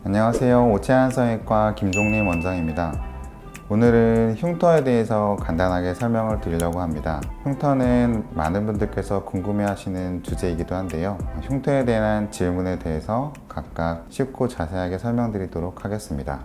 안녕하세요. 오채안성형외과 김종림 원장입니다. 오늘은 흉터에 대해서 간단하게 설명을 드리려고 합니다. 흉터는 많은 분들께서 궁금해하시는 주제이기도 한데요. 흉터에 대한 질문에 대해서 각각 쉽고 자세하게 설명드리도록 하겠습니다.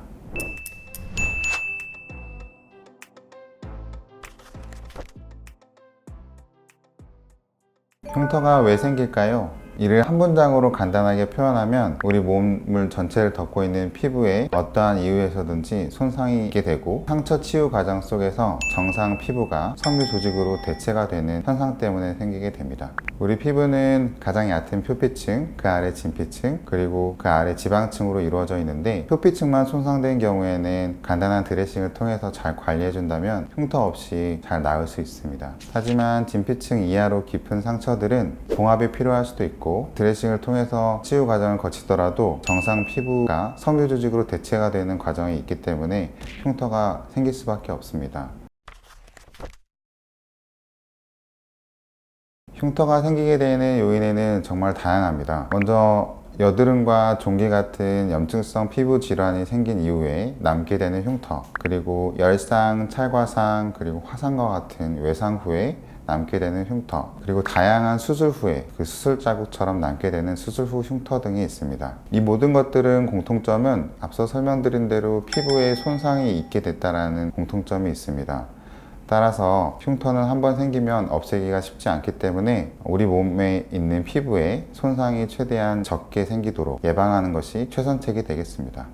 흉터가 왜 생길까요? 이를 한 문장으로 간단하게 표현하면 우리 몸을 전체를 덮고 있는 피부에 어떠한 이유에서든지 손상이 있게 되고 상처 치유 과정 속에서 정상 피부가 섬유 조직으로 대체가 되는 현상 때문에 생기게 됩니다. 우리 피부는 가장 얕은 표피층, 그 아래 진피층, 그리고 그 아래 지방층으로 이루어져 있는데 표피층만 손상된 경우에는 간단한 드레싱을 통해서 잘 관리해준다면 흉터 없이 잘 나을 수 있습니다. 하지만 진피층 이하로 깊은 상처들은 봉합이 필요할 수도 있고 드레싱을 통해서 치유 과정을 거치더라도 정상 피부가 섬유 조직으로 대체가 되는 과정이 있기 때문에 흉터가 생길 수밖에 없습니다. 흉터가 생기게 되는 요인에는 정말 다양합니다. 먼저 여드름과 종기 같은 염증성 피부 질환이 생긴 이후에 남게 되는 흉터, 그리고 열상, 찰과상, 그리고 화상과 같은 외상 후에 남게 되는 흉터, 그리고 다양한 수술 후에 그 수술 자국처럼 남게 되는 수술 후 흉터 등이 있습니다. 이 모든 것들은 공통점은 앞서 설명드린 대로 피부에 손상이 있게 됐다는 공통점이 있습니다. 따라서 흉터는 한번 생기면 없애기가 쉽지 않기 때문에 우리 몸에 있는 피부에 손상이 최대한 적게 생기도록 예방하는 것이 최선책이 되겠습니다.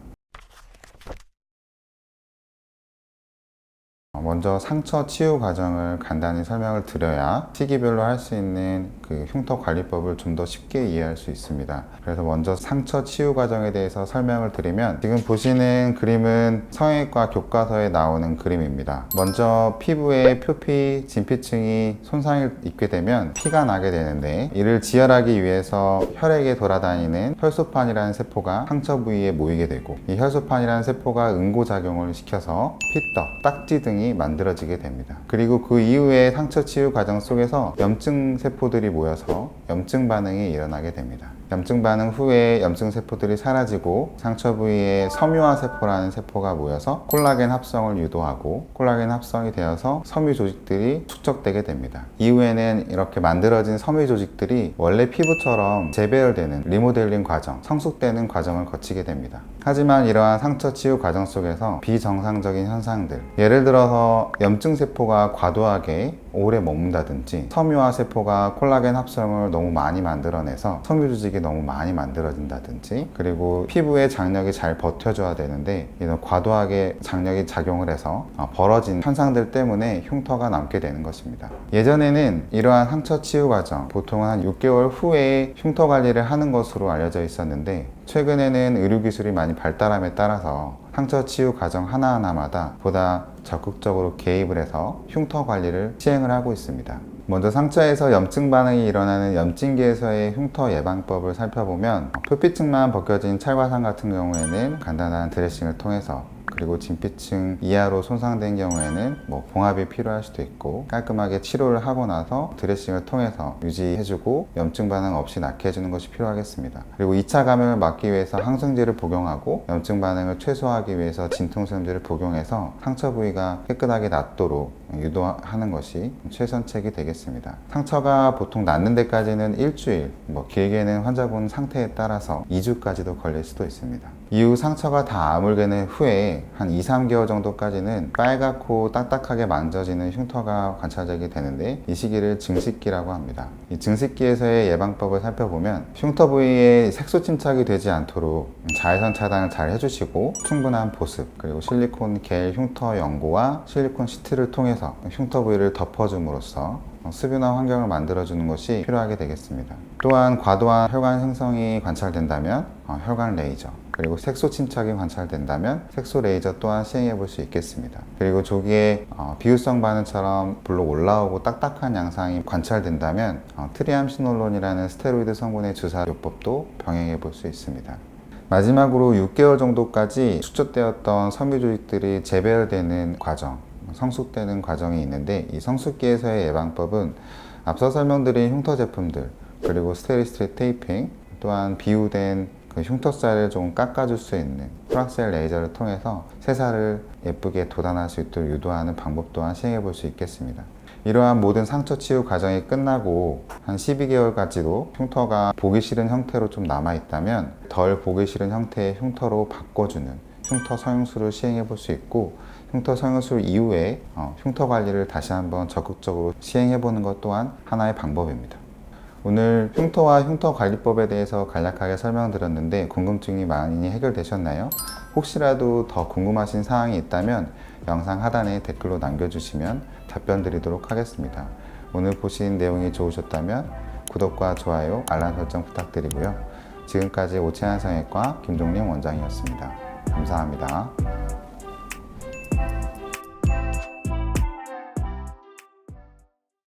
먼저 상처 치유 과정을 간단히 설명을 드려야 시기별로 할 수 있는 그 흉터 관리법을 좀 더 쉽게 이해할 수 있습니다. 그래서 먼저 상처 치유 과정에 대해서 설명을 드리면, 지금 보시는 그림은 성형외과 교과서에 나오는 그림입니다. 먼저 피부의 표피, 진피층이 손상이 있게 되면 피가 나게 되는데, 이를 지혈하기 위해서 혈액에 돌아다니는 혈소판이라는 세포가 상처 부위에 모이게 되고, 이 혈소판이라는 세포가 응고작용을 시켜서 피떡, 딱지 등이 만들어지게 됩니다. 그리고 그 이후에 상처 치유 과정 속에서 염증 세포들이 모여서 염증 반응이 일어나게 됩니다. 염증 반응 후에 염증 세포들이 사라지고 상처 부위에 섬유화 세포라는 세포가 모여서 콜라겐 합성을 유도하고, 콜라겐 합성이 되어서 섬유 조직들이 축적되게 됩니다. 이후에는 이렇게 만들어진 섬유 조직들이 원래 피부처럼 재배열되는 리모델링 과정, 성숙되는 과정을 거치게 됩니다. 하지만 이러한 상처 치유 과정 속에서 비정상적인 현상들, 예를 들어서 염증 세포가 과도하게 오래 머문다든지, 섬유화 세포가 콜라겐 합성을 너무 많이 만들어내서 섬유 조직이 너무 많이 만들어진다든지, 그리고 피부의 장력이 잘 버텨줘야 되는데 이런 과도하게 장력이 작용을 해서 벌어진 현상들 때문에 흉터가 남게 되는 것입니다. 예전에는 이러한 상처 치유 과정 보통 한 6개월 후에 흉터 관리를 하는 것으로 알려져 있었는데, 최근에는 의료기술이 많이 발달함에 따라서 상처 치유 과정 하나하나마다 보다 적극적으로 개입을 해서 흉터 관리를 시행을 하고 있습니다. 먼저 상처에서 염증 반응이 일어나는 염증기에서의 흉터 예방법을 살펴보면, 표피층만 벗겨진 찰과상 같은 경우에는 간단한 드레싱을 통해서, 그리고 진피층 이하로 손상된 경우에는 봉합이 필요할 수도 있고, 깔끔하게 치료를 하고 나서 드레싱을 통해서 유지해주고 염증 반응 없이 낫게 해주는 것이 필요하겠습니다. 그리고 2차 감염을 막기 위해서 항생제를 복용하고, 염증 반응을 최소화하기 위해서 진통제를 복용해서 상처 부위가 깨끗하게 낫도록 유도하는 것이 최선책이 되겠습니다. 상처가 보통 낫는 데까지는 일주일, 길게는 환자분 상태에 따라서 2주까지도 걸릴 수도 있습니다. 이후 상처가 다 아물게 후에 한 2-3개월 정도까지는 빨갛고 딱딱하게 만져지는 흉터가 관찰되게 되는데, 이 시기를 증식기라고 합니다. 이 증식기에서의 예방법을 살펴보면, 흉터 부위에 색소 침착이 되지 않도록 자외선 차단을 잘 해주시고, 충분한 보습, 그리고 실리콘 겔 흉터 연고와 실리콘 시트를 통해서 흉터 부위를 덮어줌으로써 습유나 환경을 만들어주는 것이 필요하게 되겠습니다. 또한 과도한 혈관 형성이 관찰된다면 혈관 레이저, 그리고 색소 침착이 관찰된다면 색소 레이저 또한 시행해 볼 수 있겠습니다. 그리고 조기에 비유성 반응처럼 불로 올라오고 딱딱한 양상이 관찰된다면 트리암시놀론이라는 스테로이드 성분의 주사 요법도 병행해 볼 수 있습니다. 마지막으로 6개월 정도까지 축적되었던 섬유 조직들이 재배열되는 과정, 성숙되는 과정이 있는데, 이 성숙기에서의 예방법은 앞서 설명드린 흉터 제품들, 그리고 스테리스트릿 테이핑, 또한 비유된 그 흉터살을 좀 깎아줄 수 있는 프락셀 레이저를 통해서 새살을 예쁘게 돋아날 수 있도록 유도하는 방법 또한 시행해 볼 수 있겠습니다. 이러한 모든 상처 치유 과정이 끝나고 한 12개월까지도 흉터가 보기 싫은 형태로 좀 남아 있다면 덜 보기 싫은 형태의 흉터로 바꿔주는 흉터 성형술을 시행해 볼 수 있고, 흉터 성형술 이후에 흉터 관리를 다시 한번 적극적으로 시행해 보는 것 또한 하나의 방법입니다. 오늘 흉터와 흉터 관리법에 대해서 간략하게 설명드렸는데 궁금증이 많이 해결되셨나요? 혹시라도 더 궁금하신 사항이 있다면 영상 하단에 댓글로 남겨주시면 답변 드리도록 하겠습니다. 오늘 보신 내용이 좋으셨다면 구독과 좋아요, 알람 설정 부탁드리고요. 지금까지 오채한 성형외과 김종림 원장이었습니다. 감사합니다.